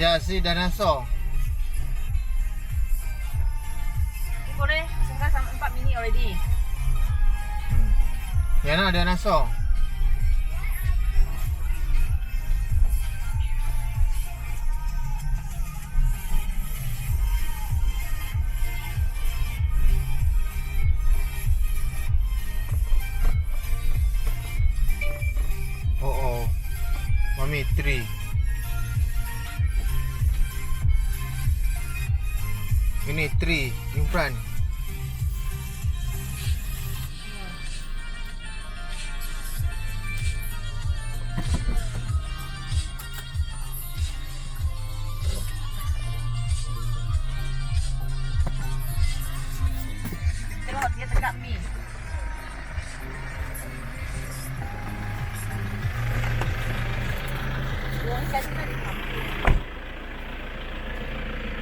Ya, si dinosaur. Boleh singgah sampai 4 minit already. Yang nak dinosaur. Oh. Mami 3. Ini 3 in front. Tengok dia tegak mi. Orang kasi na